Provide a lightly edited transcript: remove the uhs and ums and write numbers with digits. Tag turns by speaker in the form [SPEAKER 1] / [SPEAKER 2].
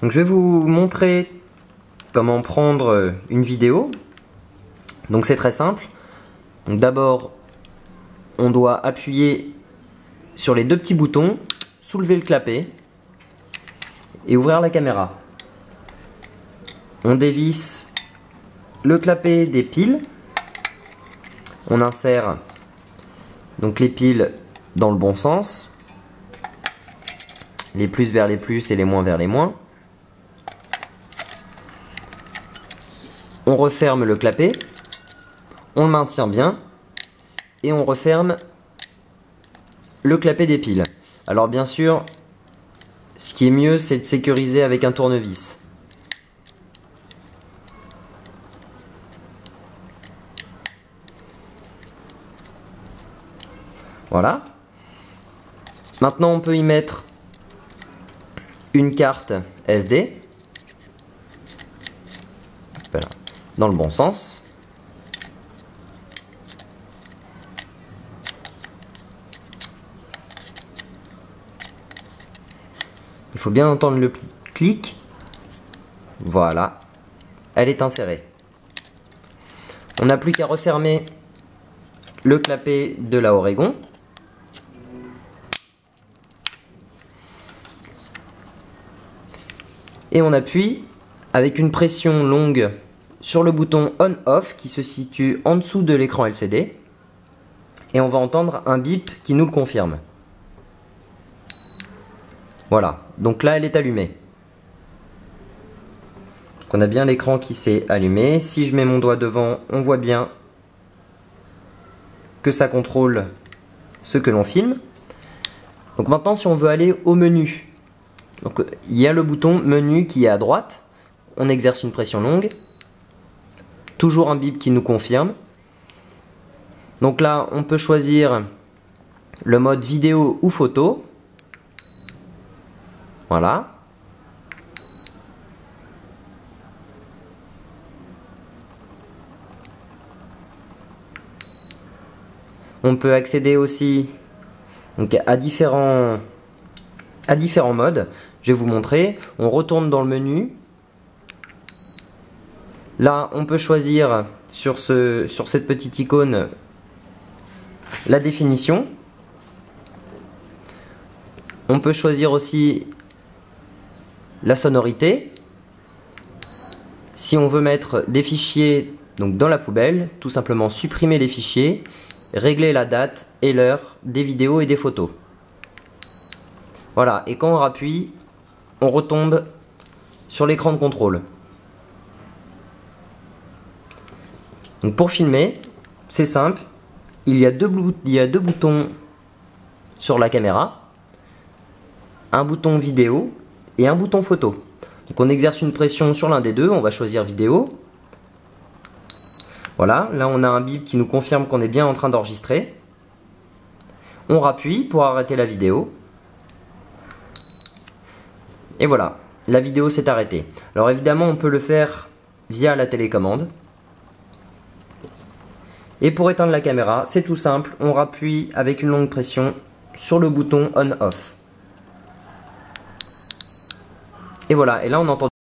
[SPEAKER 1] Donc je vais vous montrer comment prendre une vidéo. Donc c'est très simple. D'abord, on doit appuyer sur les deux petits boutons, soulever le clapet et ouvrir la caméra. On dévisse le clapet des piles. On insère donc les piles dans le bon sens. Les plus vers les plus et les moins vers les moins. On referme le clapet. On le maintient bien. Et on referme le clapet des piles. Alors bien sûr, ce qui est mieux, c'est de sécuriser avec un tournevis. Voilà. Maintenant, on peut y mettre une carte SD. Voilà. Dans le bon sens. Il faut bien entendre le petit clic. Voilà. Elle est insérée. On n'a plus qu'à refermer le clapet de la Oregon. Et on appuie avec une pression longue sur le bouton on-off qui se situe en dessous de l'écran LCD. Et on va entendre un bip qui nous le confirme. Voilà, donc là elle est allumée. Donc on a bien l'écran qui s'est allumé. Si je mets mon doigt devant, on voit bien que ça contrôle ce que l'on filme. Donc maintenant, si on veut aller au menu, donc il y a le bouton menu qui est à droite. On exerce une pression longue. Toujours un bip qui nous confirme. Donc là, on peut choisir le mode vidéo ou photo. Voilà. On peut accéder aussi donc, à différents modes. Je vais vous montrer. On retourne dans le menu. Là, on peut choisir sur cette petite icône la définition. On peut choisir aussi la sonorité. Si on veut mettre des fichiers donc dans la poubelle, tout simplement supprimer les fichiers, régler la date et l'heure des vidéos et des photos. Voilà, et quand on rappuie, on retombe sur l'écran de contrôle. Donc pour filmer, c'est simple, il y a deux boutons sur la caméra, un bouton vidéo et un bouton photo. Donc on exerce une pression sur l'un des deux, on va choisir vidéo. Voilà, là on a un bip qui nous confirme qu'on est bien en train d'enregistrer. On rappuie pour arrêter la vidéo. Et voilà, la vidéo s'est arrêtée. Alors évidemment on peut le faire via la télécommande. Et pour éteindre la caméra, c'est tout simple, on rappuie avec une longue pression sur le bouton on-off. Et voilà, et là on entend